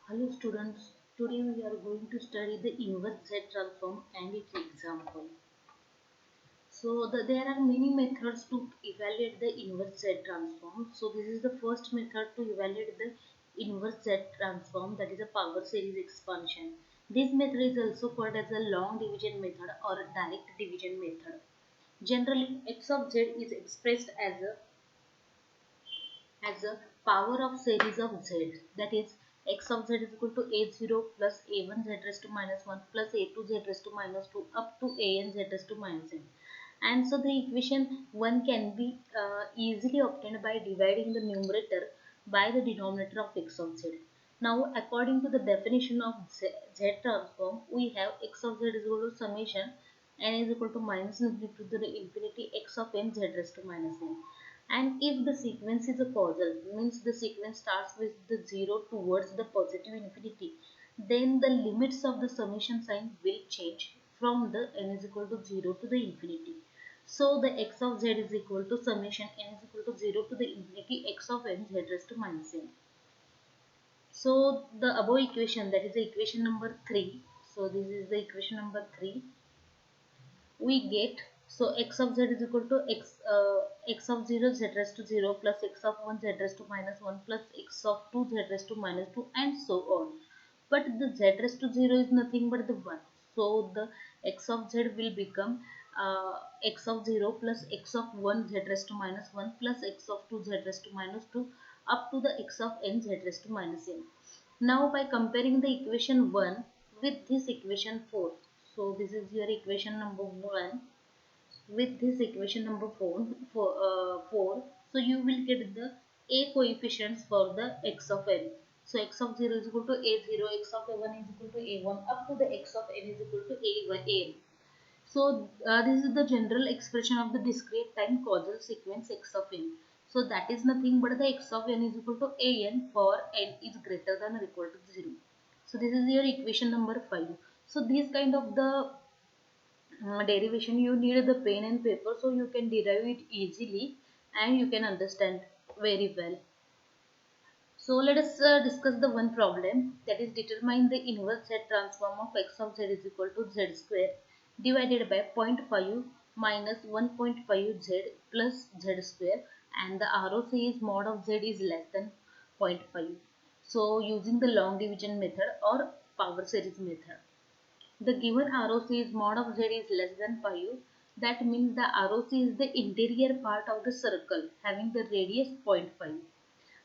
Hello students, today we are going to study the inverse Z transform and its example. There are many methods to evaluate the inverse Z transform. So this is the first method to evaluate the inverse Z transform, that is a power series expansion. This method is also called as a long division method or direct division method. Generally, x of z is expressed as a power of series of z, that is x of z is equal to a0 plus a1 z raised to minus 1 plus a2 z raised to minus 2 up to an z raised to minus n. And so the equation 1 can be easily obtained by dividing the numerator by the denominator of x of z. Now according to the definition of z transform, we have x of z is equal to summation n is equal to minus infinity to the infinity x of n z raised to minus n. And if the sequence is a causal, means the sequence starts with the 0 towards the positive infinity, then the limits of the summation sign will change from the n is equal to 0 to the infinity. So the x of z is equal to summation n is equal to 0 to the infinity x of n z raised to minus n. So the above equation, that is the equation number 3. So this is the equation number 3. We get, so x of z is equal to x of 0 z raised to 0 plus x of 1 z raised to minus 1 plus x of 2 z raised to minus 2 and so on. But the z raised to 0 is nothing but the 1. So the x of z will become uh, x of 0 plus x of 1 z raised to minus 1 plus x of 2 z raised to minus 2 up to the x of n z raised to minus n. Now by comparing the equation 1 with this equation 4, so this is your equation number 1 with this equation number 4, so you will get the a coefficients for the x of n. So x of 0 is equal to a0, x of a1 is equal to a1 up to the x of n is equal to a1. So this is the general expression of the discrete time causal sequence x of n. So that is nothing but the x of n is equal to an for n is greater than or equal to 0. So this is your equation number 5. So these kind of the derivation, you need the pen and paper so you can derive it easily and you can understand very well. So let us discuss the one problem, that is determine the inverse Z transform of x of z is equal to z square divided by 0.5 minus 1.5 z plus z square, and the ROC is mod of z is less than 0.5. So using the long division method or power series method. The given ROC is mod of z is less than 5. That means the ROC is the interior part of the circle having the radius 0.5.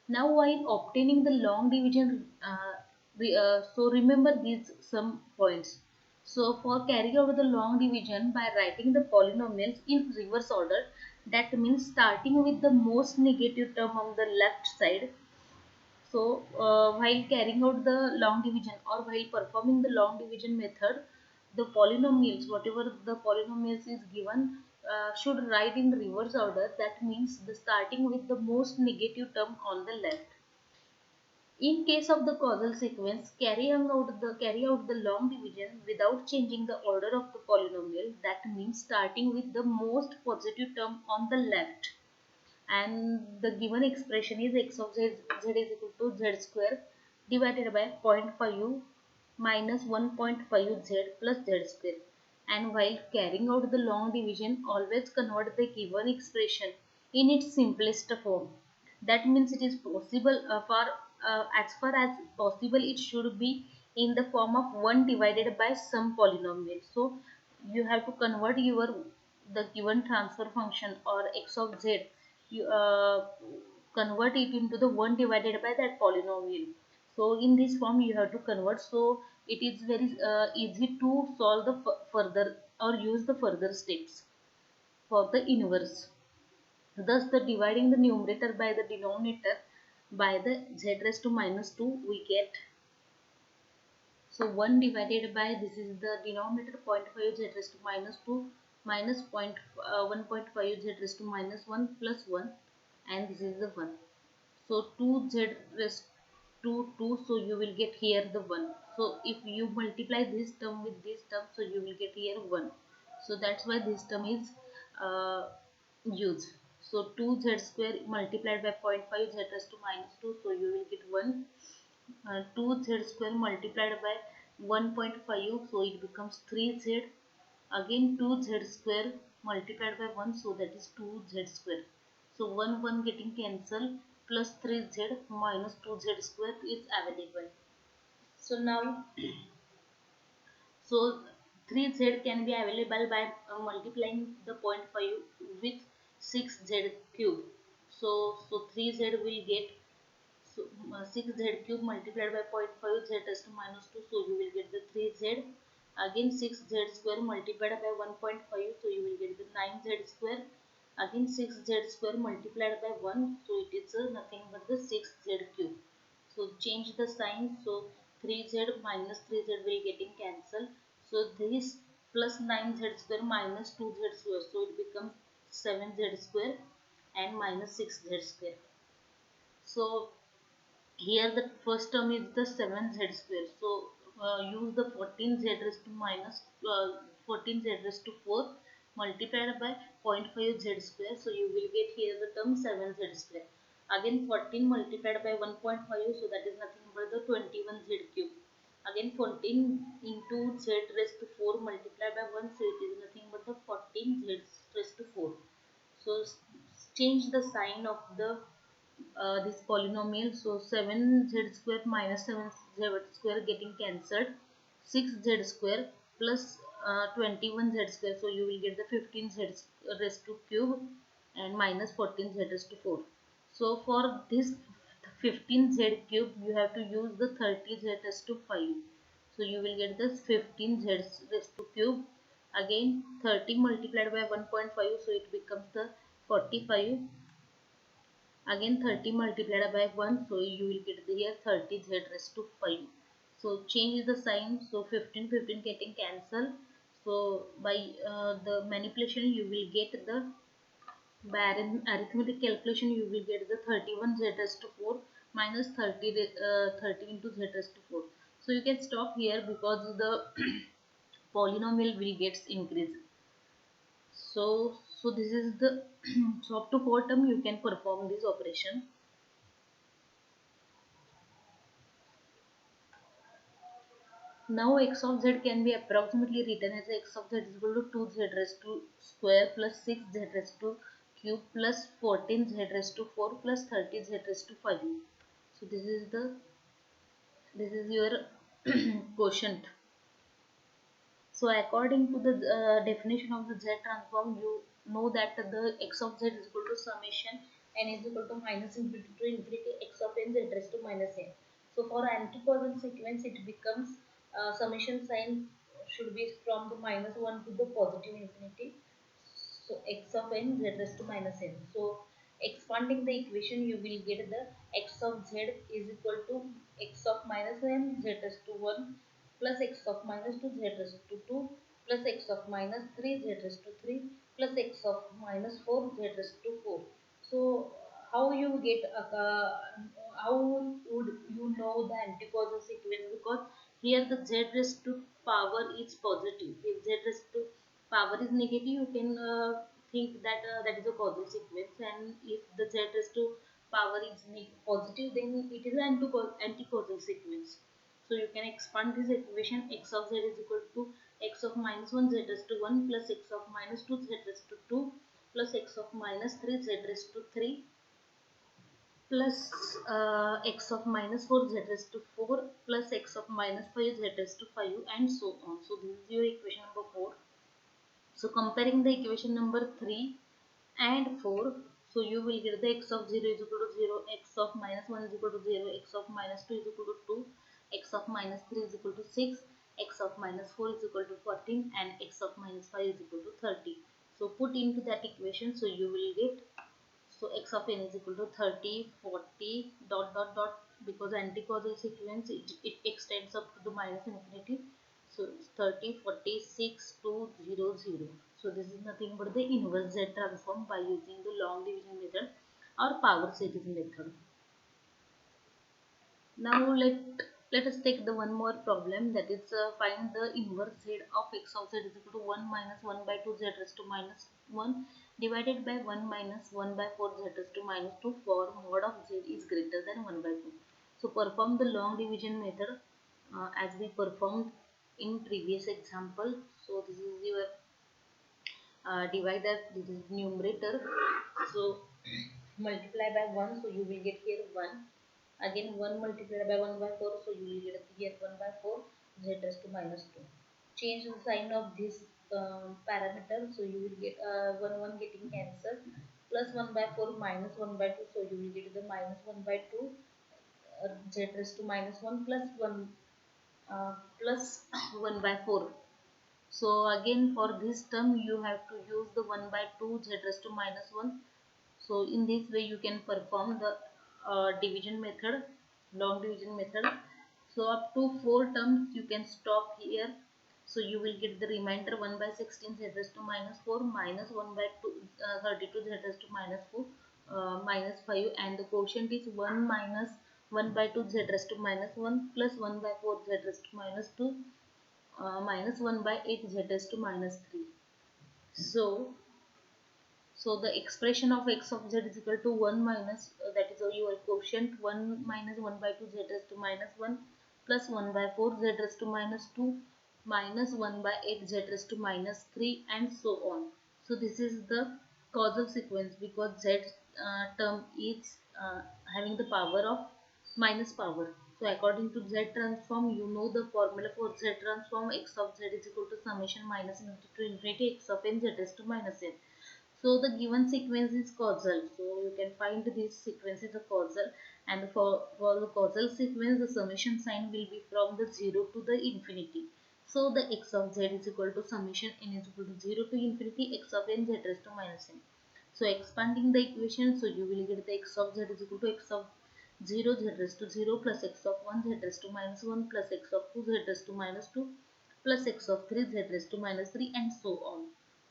Now while obtaining the long division, so remember these some points. So for carrying out the long division by writing the polynomials in reverse order, that means starting with the most negative term on the left side. So while carrying out the long division or while performing the long division method, the polynomials, whatever the polynomials is given, should write in reverse order. That means the starting with the most negative term on the left. In case of the causal sequence, carry out the long division without changing the order of the polynomial. That means starting with the most positive term on the left, and the given expression is x of z is equal to z square divided by 0.5 minus 1.5 z plus z square. And while carrying out the long division, always convert the given expression in its simplest form. That means it is possible as far as possible it should be in the form of 1 divided by some polynomial. So you have to convert your the given transfer function or x of z, you convert it into the 1 divided by that polynomial. So in this form you have to convert. So it is very easy to solve the further or use the further steps for the inverse. Thus the dividing the numerator by the denominator by the z raised to minus 2, we get, so 1 divided by, this is the denominator, 0.5 z raised to minus 2 minus 1.5 z raised to minus 1 plus 1, and this is the 1. So 2z raised to 2, so you will get here the 1. So if you multiply this term with this term, so you will get here 1. So that's why this term is uh, used. So 2z square multiplied by 0.5 z raised to minus 2, so you will get 1. 2z square multiplied by 1.5, so it becomes 3z. Again 2z square multiplied by 1, so that is 2z square. So 1 getting cancelled, plus 3z minus 2z square is available. So now, so 3z can be available by multiplying the 0.5 with 6z cube. So 3z will get, so 6z cube multiplied by 0.5 z raised to minus 2, so you will get the 3z. Again 6z square multiplied by 1.5, so you will get the 9z square. Again 6z square multiplied by 1, so it is nothing but the 6z cube. So change the sign, so 3z minus 3z will getting cancelled. So this plus 9z square minus 2z square, so it becomes 7z square and minus 6z square. So here the first term is the 7z square. So use the 14z raised to minus 14z raised to 4 multiplied by 0.5 z square. So you will get here the term 7z square. Again 14 multiplied by 1.5, so that is nothing but the 21z cube. Again 14 into z raised to 4 multiplied by 1, so it is nothing but the 14z raised to 4. So change the sign of the this polynomial. So 7z square minus 7z square getting cancelled. 6z square plus 21z square. So you will get the 15z raised to cube and minus 14z raised to 4. So for this 15z cube, you have to use the 30z raised to 5. So you will get this 15z raised to cube. Again 30 multiplied by 1.5, so it becomes the 45. Again 30 multiplied by 1, so you will get here 30z raised to 5. So change the sign, so 15 getting cancelled. So by the manipulation you will get the, by arithmetic calculation you will get the 31z raised to 4 minus 30 into z raised to 4. So you can stop here because the polynomial will gets increased. So this is the so up to 4 term you can perform this operation. Now x of z can be approximately written as x of z is equal to 2z raised to square plus 6z raised to cube plus 14z raised to 4 plus 30z raised to 5. So this is your quotient. So according to the definition of the z transform, you know that the x of z is equal to summation n is equal to minus infinity to infinity x of n z raised to minus n. So for anticausal sequence, it becomes summation sign should be from the minus 1 to the positive infinity. So x of n z raised to minus n. So expanding the equation, you will get the x of z is equal to x of minus n z raised to 1 plus x of minus 2 z raised to 2 plus x of minus 3 z raised to 3 plus x of minus 4 z raised to 4. So how you get how would you know the anticausal sequence? Because here the z raised to power is positive. If z raised to power is negative, you can think that that is a causal sequence, and if the z raised to power is positive, then it is an anti-causal sequence. So you can expand this equation. X of z is equal to x of minus 1 z raised to 1 plus x of minus 2 z raised to 2 plus x of minus 3 z raised to 3 plus x of minus 4 z raised to 4 plus x of minus 5 z raised to 5 and so on. So this is your equation number 4. So comparing the equation number 3 and 4, so you will get the x of 0 is equal to 0, x of minus 1 is equal to 0, x of minus 2 is equal to 2, x of minus 3 is equal to 6, x of minus 4 is equal to 14 and x of minus 5 is equal to 30. So put into that equation, so you will get, so x of n is equal to 30, 40 dot dot dot, because anticausal sequence it extends up to the minus infinity. So 30, 46, 2, 0, 0. So this is nothing but the inverse Z transform by using the long division method or power series method. Now let us take the one more problem, that is find the inverse Z of x of z is equal to 1 minus 1 by 2 z raised to minus 1 divided by 1 minus 1 by 4 z raised to minus 2 for mod of z is greater than 1 by 2. So perform the long division method as we performed in previous example. So this is your divider, this is numerator. So multiply by 1, so you will get here 1. Again 1 multiplied by 1 by 4, so you will get here 1 by 4 z raised to minus 2. Change the sign of this parameter, so you will get 1 getting cancelled, plus 1 by 4 minus 1 by 2, so you will get the minus 1 by 2 z raised to minus 1 plus 1 plus 1 by 4. So again for this term you have to use the 1 by 2 z raised to minus 1. So in this way you can perform the division method, long division method. So up to 4 terms you can stop here. So you will get the remainder 1 by 16 z raised to minus 4 minus 1 by 2 32 z raised to minus 4 minus 5, and the quotient is 1 minus 1 by 2 z raised to minus 1 plus 1 by 4 z raised to minus 2 minus 1 by 8 z raised to minus 3. So the expression of x of z is equal to 1 minus that is your quotient 1 minus 1 by 2 z raised to minus 1 plus 1 by 4 z raised to minus 2 minus 1 by 8 z raised to minus 3, and so on. So this is the causal sequence because z term is having the power of minus power. So according to z transform, you know the formula for z transform, x of z is equal to summation minus infinity to infinity x of n z raised to minus n. So the given sequence is causal. So you can find this sequence is a causal, and for the causal sequence the summation sign will be from the 0 to the infinity. So the x of z is equal to summation n is equal to 0 to infinity x of n z raised to minus n. So expanding the equation, so you will get the x of z is equal to x of 0 z raised to 0 plus x of 1 z raised to minus 1 plus x of 2 z raised to minus 2 plus x of 3 z raised to minus 3, and so on.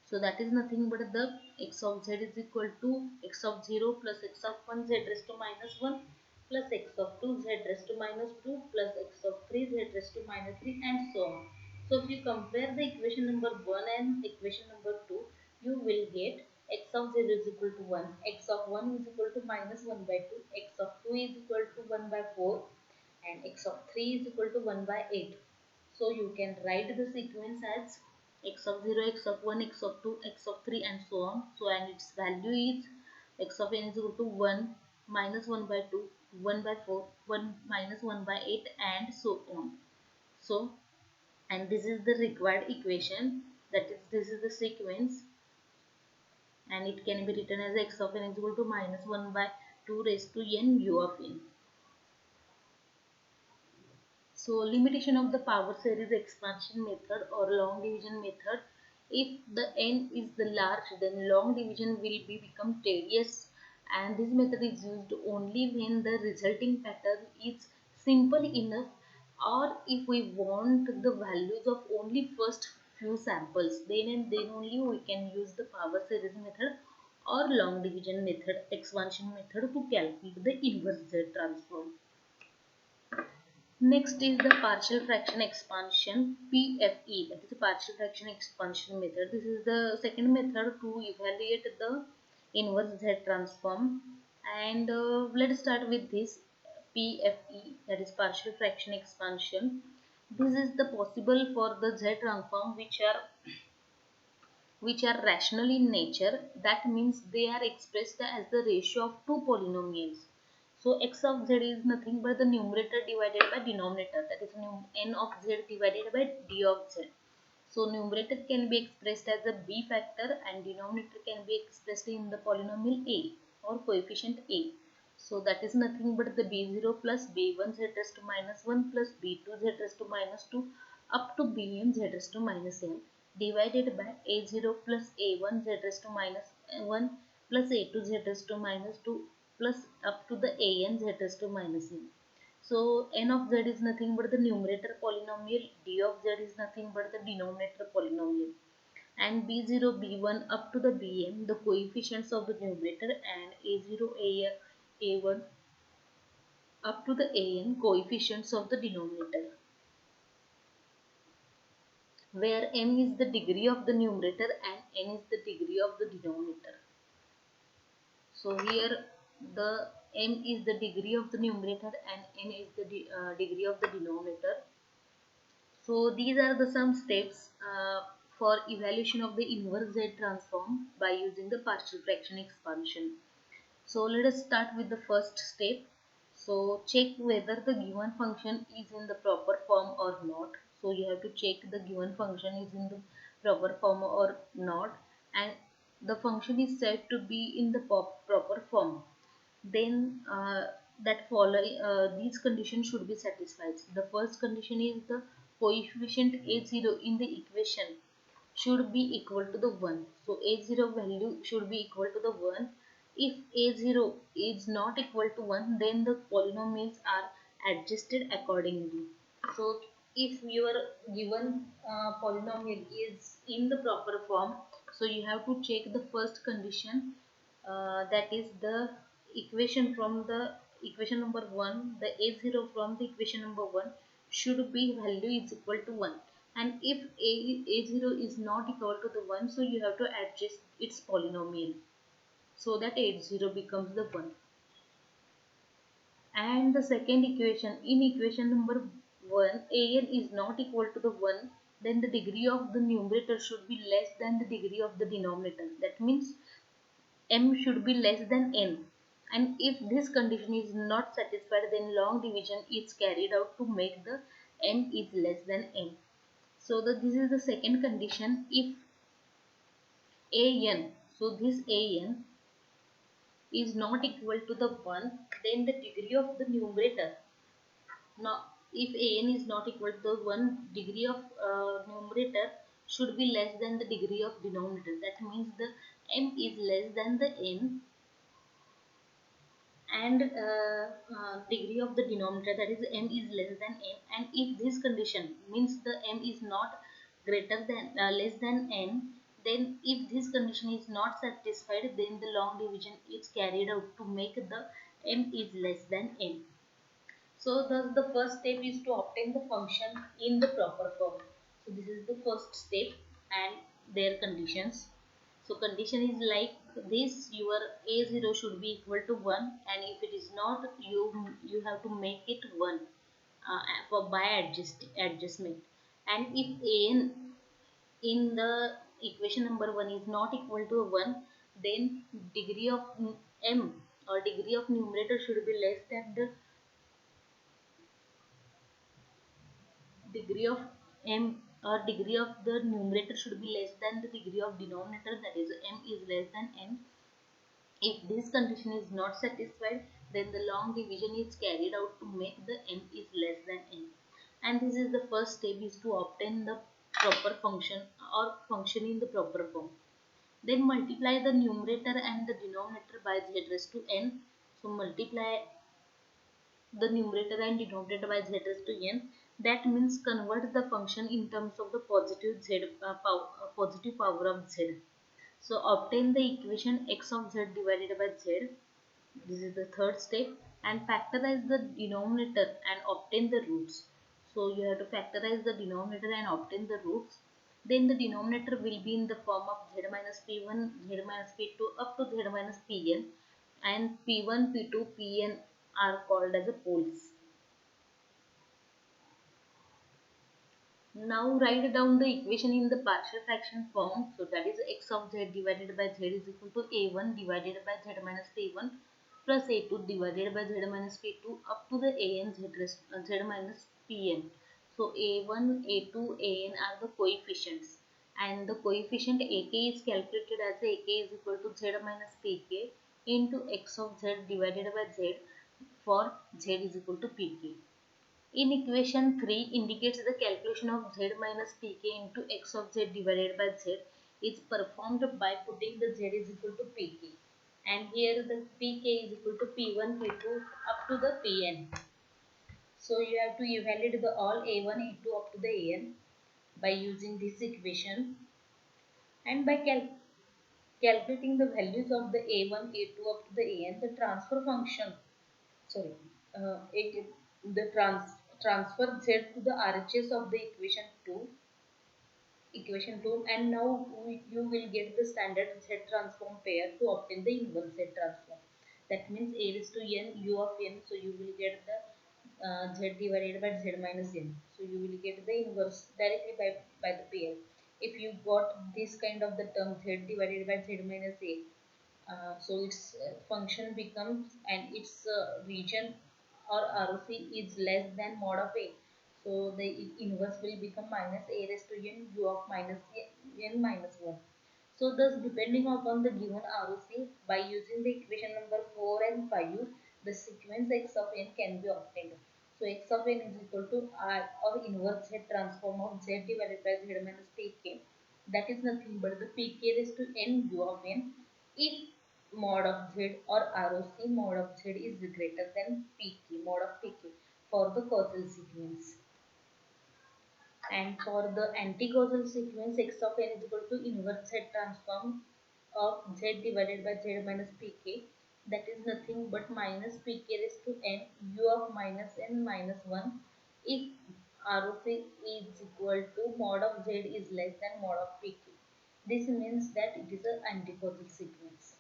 So that is nothing but the x of z is equal to x of 0 plus x of 1 z raised to minus 1 plus x of 2 z raised to minus 2 plus x of 3 z raised to minus 3, and so on. So if you compare the equation number 1 and equation number 2, you will get x of 0 is equal to 1, x of 1 is equal to minus 1 by 2, x of 2 is equal to 1 by 4, and x of 3 is equal to 1 by 8. So you can write the sequence as x of 0, x of 1, x of 2, x of 3, and so on. So and its value is x of n is equal to 1 minus 1 by 2, 1 by 4, 1 minus 1 by 8, and so on. So and this is the required equation, that is this is the sequence, and it can be written as x of n is equal to minus 1 by 2 raised to n u of n. So limitation of the power series expansion method or long division method. If the n is the large, then long division will become tedious, and this method is used only when the resulting pattern is simple enough, or if we want the values of only first few samples, then and then only we can use the power series method or long division method expansion method to calculate the inverse Z transform. Next is the partial fraction expansion, PFE, that is the partial fraction expansion method. This is the second method to evaluate the inverse Z transform. And let's start with this PFE, that is partial fraction expansion. This is the possible for the Z transform which are rational in nature. That means they are expressed as the ratio of two polynomials. So x of z is nothing but the numerator divided by denominator, that is n of z divided by d of z. So numerator can be expressed as a b factor and denominator can be expressed in the polynomial a or coefficient a. So that is nothing but the b0 plus b1 z raised to minus 1 plus b2 z raised to minus 2 up to bn z raised to minus n divided by a0 plus a1 z raised to minus 1 plus a2 z raised to minus 2 plus up to the an z raised to minus n. So n of z is nothing but the numerator polynomial, d of z is nothing but the denominator polynomial, and b0 b1 up to the bm the coefficients of the numerator, and a0 a1 up to the an coefficients of the denominator, where m is the degree of the numerator and n is the degree of the denominator. So here the m is the degree of the numerator and n is the degree of the denominator. So these are the some steps for evaluation of the inverse Z transform by using the partial fraction expansion. So let us start with the first step. So check whether the given function is in the proper form or not. So you have to check the given function is in the proper form or not, and the function is said to be in the proper form. Then that follow these conditions should be satisfied. The first condition is the coefficient a0 in the equation should be equal to the 1. So a0 value should be equal to the 1. If a0 is not equal to 1, then the polynomials are adjusted accordingly. So if your given polynomial is in the proper form, so you have to check the first condition, that is the equation from the equation number 1, the a0 from the equation number 1 should be value is equal to 1. And if a0 is not equal to the 1, so you have to adjust its polynomial so that a0 becomes the 1. And the second equation, in equation number 1, an is not equal to the 1, then the degree of the numerator should be less than the degree of the denominator. That means m should be less than n. And if this condition is not satisfied, then long division is carried out to make the m is less than n. So this is the second condition. If an, so this an is not equal to the 1, then the degree of the numerator, now if an is not equal to the 1, degree of numerator should be less than the degree of denominator. That means the m is less than the n, and degree of the denominator, that is m is less than n. And if this condition means the m is not greater than less than n, then if this condition is not satisfied, then the long division is carried out to make the m is less than n. So thus the first step is to obtain the function in the proper form. So this is the first step and their conditions. So condition is like this: your a0 should be equal to 1, and if it is not, you have to make it 1 for by adjustment. And if an in the equation number 1 is not equal to 1, then degree of m or degree of numerator should be less than the degree of m, or degree of the numerator should be less than the degree of denominator, that is m is less than n. If this condition is not satisfied, then the long division is carried out to make the m is less than n. And this is the first step, is to obtain the proper function or function in the proper form. Then multiply the numerator and the denominator by z raised to n. So multiply the numerator and denominator by z raised to n. That means convert the function in terms of the positive power of z. So obtain the equation x of z divided by z. This is the third step. And factorize the denominator and obtain the roots. So you have to factorize the denominator and obtain the roots. Then the denominator will be in the form of z minus p1, z minus p2 up to z minus pn, and p1, p2, pn are called as the poles. Now write down the equation in the partial fraction form. So that is x of z divided by z is equal to a1 divided by z minus p1 plus a2 divided by z minus p2 up to the an z minus pn. So a1, a2, an are the coefficients, and the coefficient ak is calculated as ak is equal to z minus pk into x of z divided by z for z is equal to pk. In equation 3 indicates the calculation of z minus pk into x of z divided by z is performed by putting the z is equal to pk, and here the pk is equal to p1, p2 up to the pn. So you have to evaluate the all a1, a2 up to the an by using this equation, and by calculating the values of the a1, a2 up to the an, the transfer function, sorry, it, the transfer z to the RHS of the equation 2, and now you will get the standard z transform pair to obtain the inverse z transform. That means a raised to n u of n. So you will get the z divided by z minus n. So you will get the inverse directly by the pair. If you got this kind of the term z divided by z minus a, so its function becomes, and its region or ROC is less than mod of a. So the inverse will become minus a raised to n u of minus n minus 1. So thus, depending upon the given ROC, by using the equation number 4 and 5, the sequence x of n can be obtained. So x of n is equal to r, or inverse Z transform of z divided by z minus pk. That is nothing but the pk raised to n u of n if mod of z or ROC mod of z is greater than pk, mod of pk, for the causal sequence. And for the anti-causal sequence, x of n is equal to inverse Z transform of z divided by z minus pk. That is nothing but minus pk raised to n u of minus n minus 1 if ROC is equal to mod of z is less than mod of pk. This means that it is an anti-causal sequence.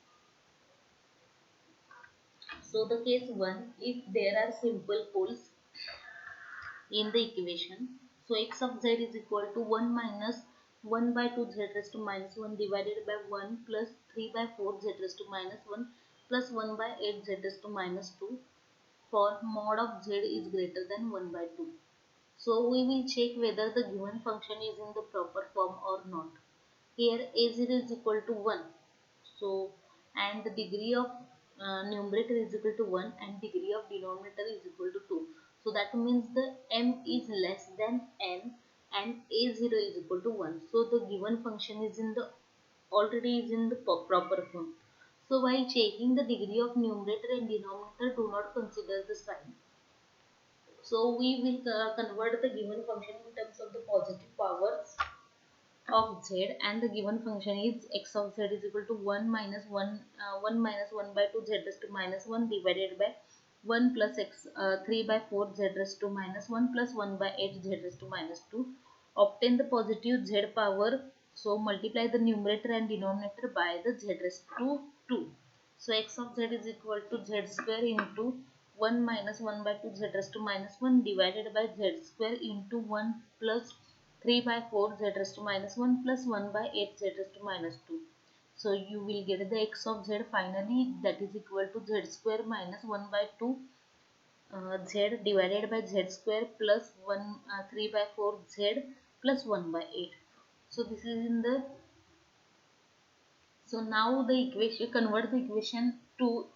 So the case 1, if there are simple poles in the equation. So x of z is equal to 1 minus 1 by 2 z raised to minus 1 divided by 1 plus 3 by 4 z raised to minus 1 plus 1 by 8 z raised to minus 2 for mod of z is greater than 1 by 2. So we will check whether the given function is in the proper form or not. Here a0 is equal to 1. So, and the degree of numerator is equal to 1 and degree of denominator is equal to 2. So that means the m is less than n and a0 is equal to 1. So the given function is in the already is in the proper form. So while checking the degree of numerator and denominator, do not consider the sign. So we will convert the given function in terms of the positive powers of z, and the given function is x of z is equal to 1 minus 1 by 2 z raised to minus 1 divided by 1 plus x 3 by 4 z raised to minus 1 plus 1 by 8 z raised to minus 2. Obtain the positive z power. So multiply the numerator and denominator by the z raised to 2. So x of z is equal to z square into 1 minus 1 by 2 z raised to minus 1 divided by z square into 1 plus 3 by 4 z raised to minus 1 plus 1 by 8 z raised to minus 2. So you will get the x of z finally, that is equal to z square minus 1 by 2 z divided by z square plus 3 by 4 z plus 1 by 8. So this is in the, so now the equation, convert the equation to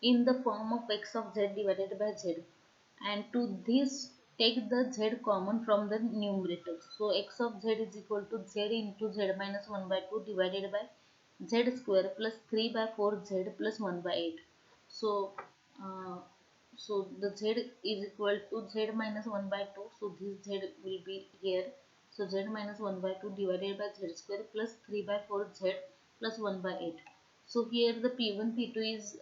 in the form of x of z divided by z, and to this take the z common from the numerator. So x of z is equal to z into z minus 1 by 2 divided by z square plus 3 by 4 z plus 1 by 8. So uh, so the z is equal to z minus 1 by 2. So this z will be here. So z minus 1 by 2 divided by z square plus 3 by 4 z plus 1 by 8. So here the P1 P2 is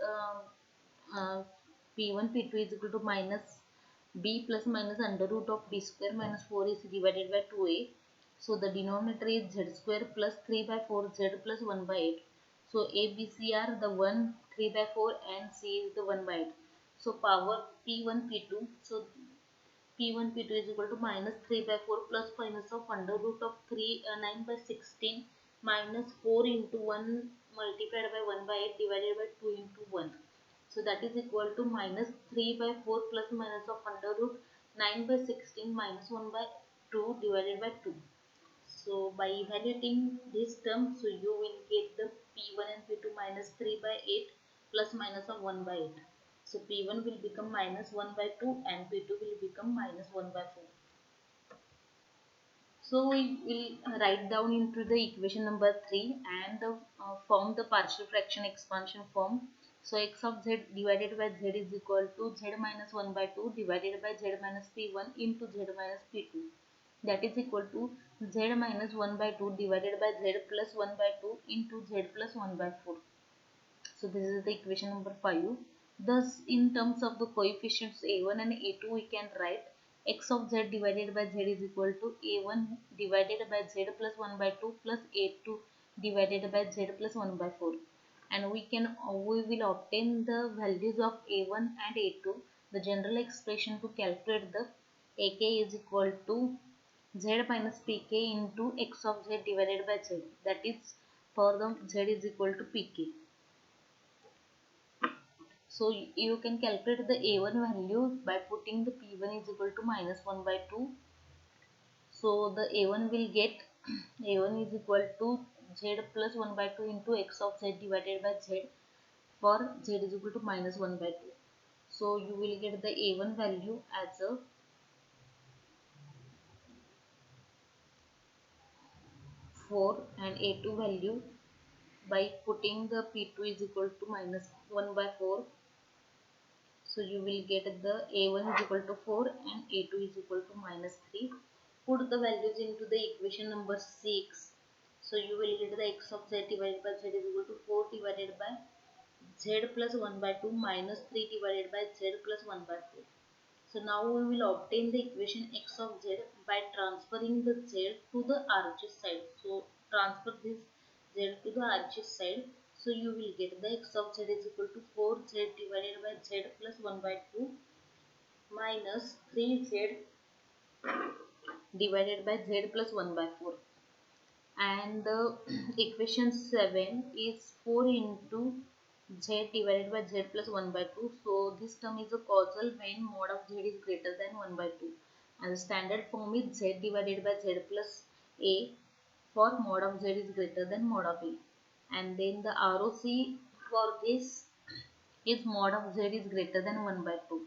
P1 P2 is equal to minus b plus minus under root of b square minus 4 is divided by 2a. So the denominator is z square plus 3 by 4 z plus 1 by 8. So a, b, c are the 1, 3 by 4 and c is the 1 by 8. So power P1 P2. So P1 P2 is equal to minus 3 by 4 plus minus of under root of 9 by 16 minus 4 into 1 multiplied by 1 by 8 divided by 2 into 1. So that is equal to minus 3 by 4 plus minus of under root 9 by 16 minus 1 by 2 divided by 2. So by evaluating this term, so you will get the P1 and P2 minus 3 by 8 plus minus of 1 by 8. So P1 will become minus 1 by 2 and P2 will become minus 1 by 4. So we will write down into the equation number 3 and form the partial fraction expansion form. So x of z divided by z is equal to z minus 1 by 2 divided by z minus p1 into z minus p2. That is equal to z minus 1 by 2 divided by z plus 1 by 2 into z plus 1 by 4. So this is the equation number 5. Thus, in terms of the coefficients a1 and a2, we can write x of z divided by z is equal to a1 divided by z plus 1 by 2 plus a2 divided by z plus 1 by 4. and we will obtain the values of a1 and a2. The general expression to calculate the ak is equal to z minus pk into x of z divided by z, that is for the z is equal to pk. So you can calculate the a1 value by putting the p1 is equal to minus 1 by 2. So the a1 will get a1 is equal to z plus 1 by 2 into x of z divided by z for z is equal to minus 1 by 2. So you will get the a1 value as a 4 and a2 value by putting the p2 is equal to minus 1 by 4. So you will get the a1 is equal to 4 and a2 is equal to minus 3. Put the values into the equation number 6. So you will get the x of z divided by z is equal to 4 divided by z plus 1 by 2 minus 3 divided by z plus 1 by 4. So now we will obtain the equation x of z by transferring the z to the RHS side. So transfer this z to the RHS side. So you will get the x of z is equal to 4z divided by z plus 1 by 2 minus 3z divided by z plus 1 by 4. And the equation 7 is 4 into z divided by z plus 1 by 2. So this term is a causal when mod of z is greater than 1 by 2, and the standard form is z divided by z plus a for mod of z is greater than mod of a. And then the ROC for this is mod of z is greater than 1 by 2.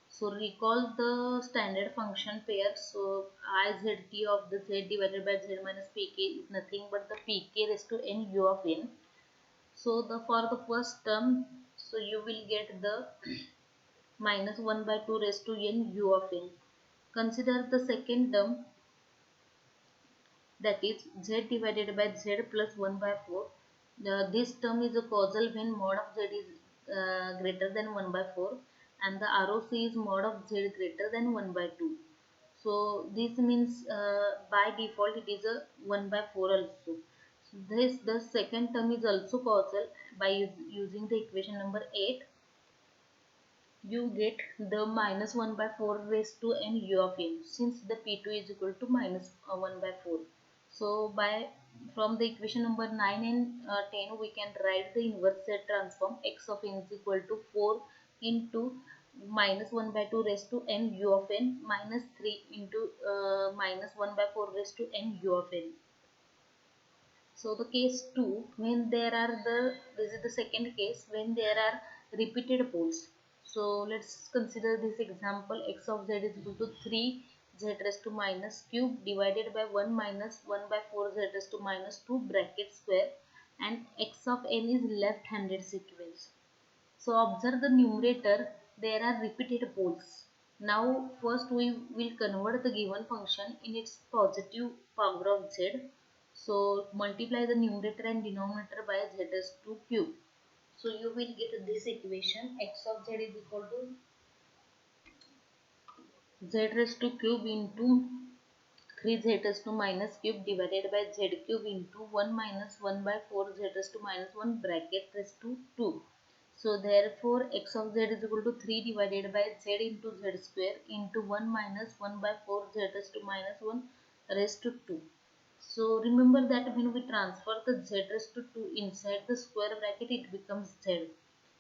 So recall the standard function pair. So IZT of the z divided by z minus pk is nothing but the pk raised to n u of n. So the for the first term, so you will get the minus 1 by 2 raised to n u of n. Consider the second term, that is z divided by z plus 1 by 4. This term is a causal when mod of z is greater than 1 by 4, and the ROC is mod of z greater than 1 by 2. So this means by default it is a 1 by 4 also. So this the second term is also causal. By using the equation number 8, you get the minus 1 by 4 raised to n u of n, since the p2 is equal to minus 1 by 4. So by from the equation number 9 and 10 we can write the inverse set transform x of n is equal to 4 into minus 1 by 2 raised to n u of n minus 3 into minus 1 by 4 raised to n u of n. So the case 2, when there are this is the second case when there are repeated poles. So let's consider this example. X of z is equal to 3 z raised to minus cube divided by 1 minus 1 by 4 z raised to minus 2 bracket square, and x of n is left handed sequence. So observe the numerator, there are repeated poles. Now first we will convert the given function in its positive power of z. So multiply the numerator and denominator by z raised to cube. So you will get this equation, x of z is equal to z raised to cube into 3z raised to minus cube divided by z cube into 1 minus 1 by 4 z raised to minus 1 bracket raised to 2. So therefore x of z is equal to 3 divided by z into z square into 1 minus 1 by 4 z raised to minus 1 raised to 2. So remember that when we transfer the z raised to 2 inside the square bracket, it becomes z.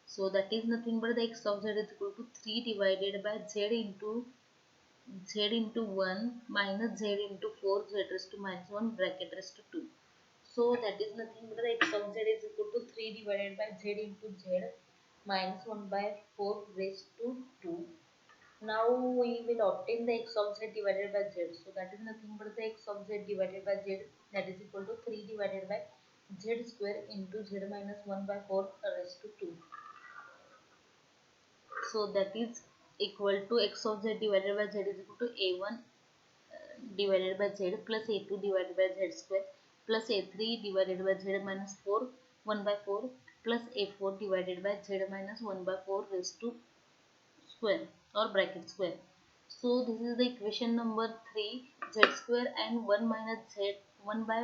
So that is nothing but the x of z is equal to 3 divided by z into 1 minus z into 4 z raised to minus 1 bracket raised to 2. So that is nothing but the x of z is equal to 3 divided by z into z minus 1 by 4 raised to 2. Now we will obtain the x of z divided by z. So that is nothing but the x of z divided by z, that is equal to 3 divided by z square into z minus 1 by 4 raised to 2. So that is equal to x of z divided by z is equal to a1 divided by z plus a2 divided by z square plus a3 divided by z minus 4 1 by 4 plus a4 divided by z minus 1 by 4 raised to square or bracket square. So this is the equation number 3, z square and 1 minus z 1 by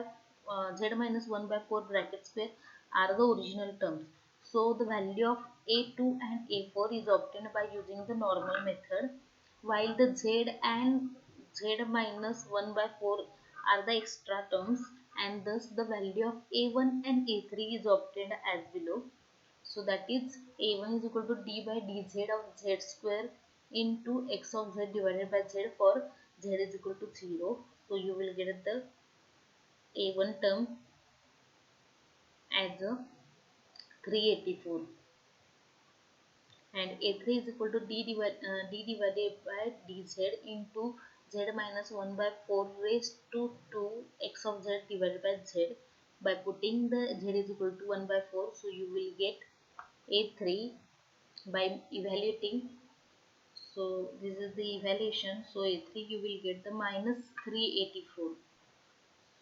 z minus 1 by 4 bracket square are the original terms. So the value of A2 and A4 is obtained by using the normal method, while the Z and Z minus 1 by 4 are the extra terms, and thus the value of A1 and A3 is obtained as below. So that is A1 is equal to d by dz of z square into x of z divided by z for z is equal to 0. So you will get the A1 term as a 384, and A3 is equal to d divided by dz into z minus 1 by 4 raised to 2 x of z divided by z. By putting the z is equal to 1 by 4, so you will get A3 by evaluating. So this is the evaluation. So A3 you will get the minus 384.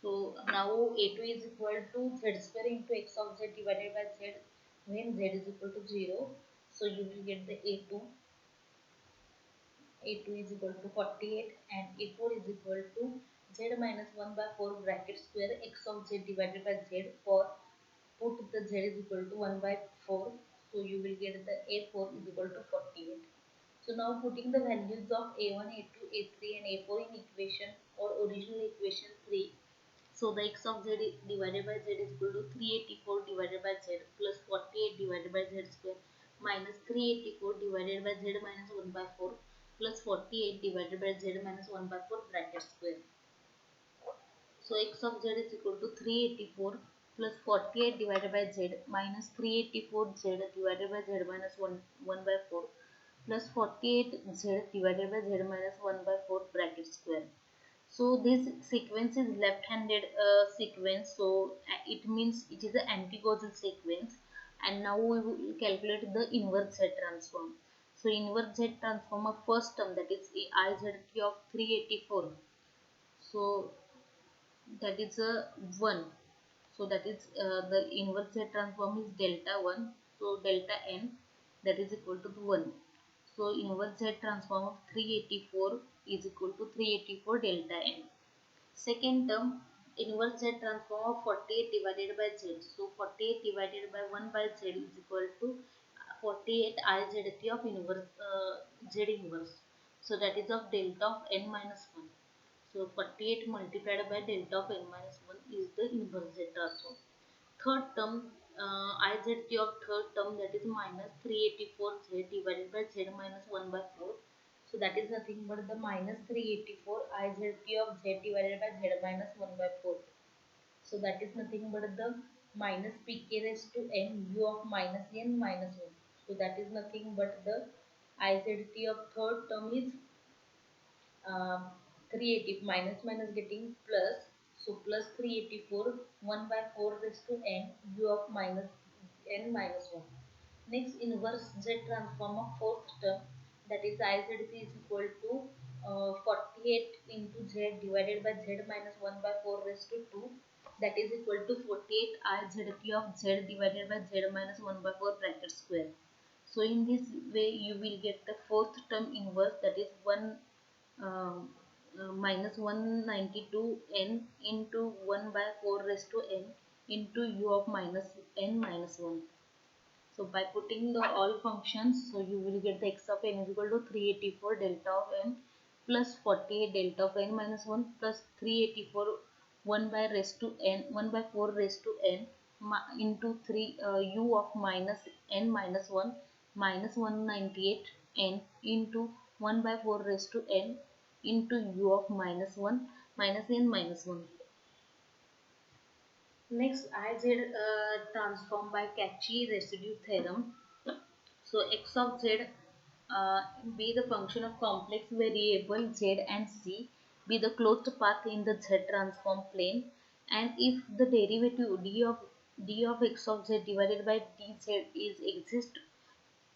So now A2 is equal to z square into x of z divided by z when z is equal to 0. So you will get the A2. A2 is equal to 48 and A4 is equal to z minus 1 by 4 bracket square x of z divided by z for put the z is equal to 1 by 4. So you will get the A4 is equal to 48. So now putting the values of A1, A2, A3 and A4 in equation or original equation 3. So the x of z divided by z is equal to 384 divided by z plus 48 divided by z square minus 384 divided by z minus 1 by 4 plus 48 divided by z minus 1 by 4 bracket square. So x of z is equal to 384 plus 48 divided by z minus 384 z divided by z minus 1 by 4 plus 48 z divided by z minus 1 by 4 bracket square. So this sequence is left-handed sequence, so it means it is an anti-causal sequence. And now we will calculate the inverse Z transform. So inverse Z transform of first term, that is IZT of 384. So that is a 1. So that is the inverse Z transform is delta 1. So delta n, that is equal to 1. So inverse Z transform of 384 is equal to 384 delta n. Second term, inverse Z transform of 48 divided by Z. So 48 divided by 1 by Z is equal to 48 IZT of inverse Z inverse. So that is of delta of n minus 1. So 48 multiplied by delta of n minus 1 is the inverse Z transform. Third term, IZT of third term, that is minus 384 Z divided by Z minus 1 by 4. So that is nothing but the minus 384 IZT of Z divided by Z minus 1 by 4. So that is nothing but the minus pk raised to n u of minus n minus 1. So that is nothing but the IZT of third term is 380 minus minus getting plus, so plus 384 1 by 4 raised to n u of minus n minus 1. Next, inverse Z transform of fourth term, that is IZC is equal to 48 into Z divided by Z minus 1 by 4 raised to 2, that is equal to 48 IZT of Z divided by Z minus 1 by 4 bracket square. So in this way you will get the fourth term inverse, that is 1 uh, minus 192 n into 1 by 4 raised to n into u of minus n minus 1. So by putting the all functions, so you will get the x of n is equal to 384 delta of n plus 48 delta of n minus 1 plus 384 1 by raised to n 1 by 4 raised to n into 3 u of minus n minus 1 minus 198 n into 1 by 4 raised to n into u of minus 1 minus n minus 1. Next, IZ transform by Cauchy residue theorem. So x of z be the function of complex variable z and c, be the closed path in the z transform plane, and if the derivative d of x of z divided by dz is exist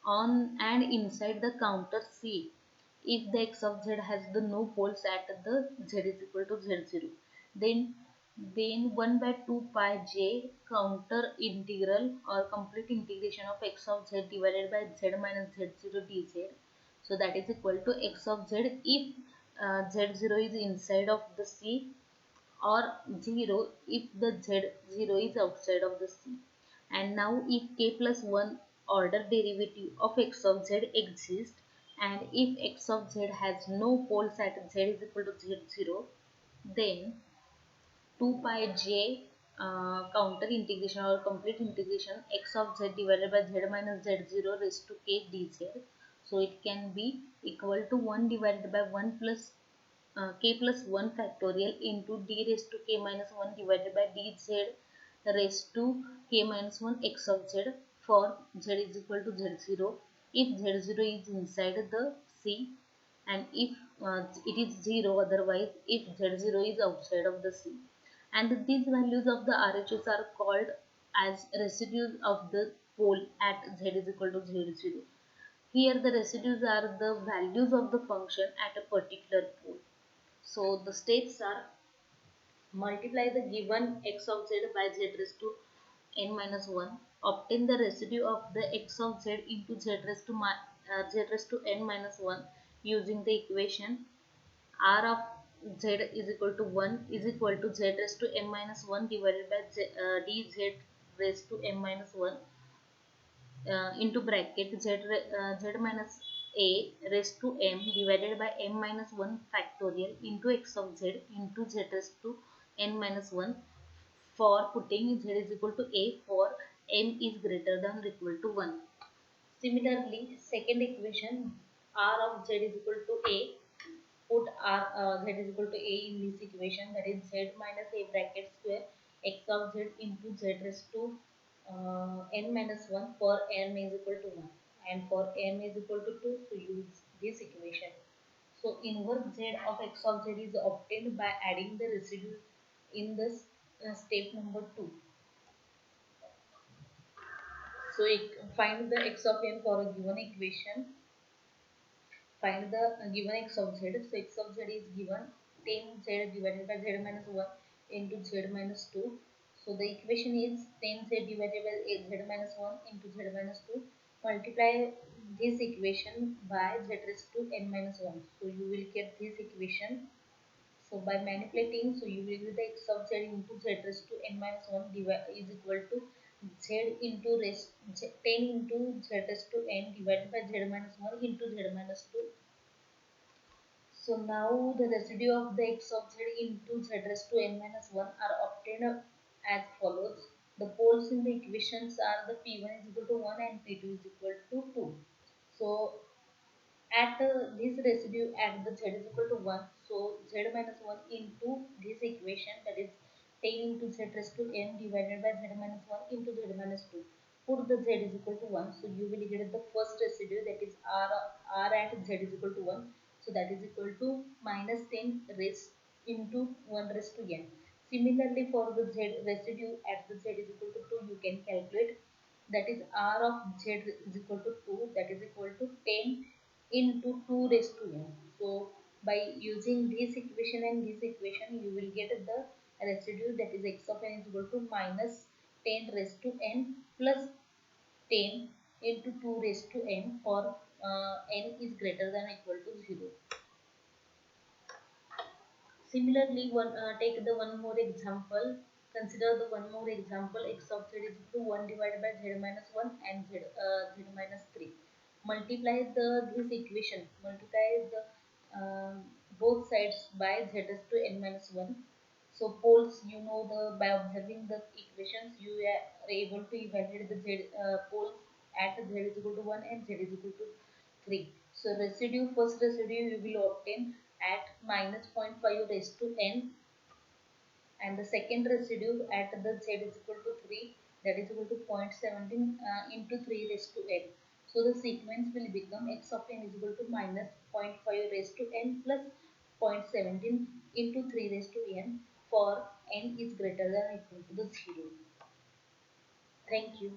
on and inside the counter C, if the x of z has the no poles at the z is equal to z0, then 1 by 2 pi j counter integral or complete integration of x of z divided by z minus z0 dz. So that is equal to x of z if z0 is inside of the C, or 0 if the z0 is outside of the C. And now if k plus 1 order derivative of x of z exists, and if x of z has no poles at z is equal to z0, then 2 pi j counter integration or complete integration x of z divided by z minus z0 raised to k dz. So it can be equal to 1 divided by 1 plus k plus 1 factorial into d raised to k minus 1 divided by dz raised to k minus 1 x of z for z is equal to z0 if z0 is inside the C, and if it is 0 otherwise if z0 is outside of the C. And these values of the RHS are called as residues of the pole at z is equal to z0. Here the residues are the values of the function at a particular pole. So the steps are: multiply the given x of z by z raised to n minus 1. Obtain the residue of the x of z into z raised to n minus 1 using the equation r of z is equal to 1 is equal to z raised to n minus 1 divided by dz raised to n minus 1 into bracket z minus a raised to m divided by m minus 1 factorial into x of z into z raised to n minus 1 for putting z is equal to a for m is greater than or equal to 1. Similarly, second equation r of z is equal to a. Put r z is equal to a in this equation, that is z minus a bracket square x of z into z raised to n minus 1 for n is equal to 1, and for m is equal to 2, so use this equation. So inverse z of x of z is obtained by adding the residues in this step number 2. So find the x of n for a given equation. Find the given x of z. So x of z is given 10z divided by z minus 1 into z minus 2. So the equation is 10z divided by z minus 1 into z minus 2. Multiply this equation by z raised to n minus 1. So you will get this equation. So by manipulating, so you will get the x of z into z raised to n minus 1 is equal to z into 10 into z raised to n divided by z minus 1 into z minus 2. So now the residue of the x of z into z raised to n minus 1 are obtained as follows. The poles in the equations are the p1 is equal to 1 and p2 is equal to 2. So at this residue at the z is equal to 1, so z minus 1 into this equation, that is 10 into z raised to n divided by z minus 1 into z minus 2. Put the z is equal to 1, so you will get the first residue, that is r at z is equal to 1. So that is equal to minus 10 raised into 1 raised to n. Similarly, for the z residue at the z is equal to 2, you can calculate, that is r of z is equal to 2, that is equal to 10 into 2 raised to n. So by using this equation and this equation, you will get the residue, that is x of n is equal to minus 10 raised to n plus 10 into 2 raised to n for n is greater than or equal to 0. Similarly, take the one more example. Consider the one more example. X of z is equal to 1 divided by z minus 1 and z minus 3. Multiply this equation. Multiply the both sides by z raised to n minus 1. So poles, you know, the by observing the equations, you are able to evaluate the z poles at z is equal to 1 and z is equal to 3. So residue, first residue you will obtain at minus 0.5 raised to n, and the second residue at the z is equal to 3, that is equal to 0.17 into 3 raised to n. So the sequence will become x of n is equal to minus 0.5 raised to n plus 0.17 into 3 raised to n for n is greater than or equal to the 0. Thank you.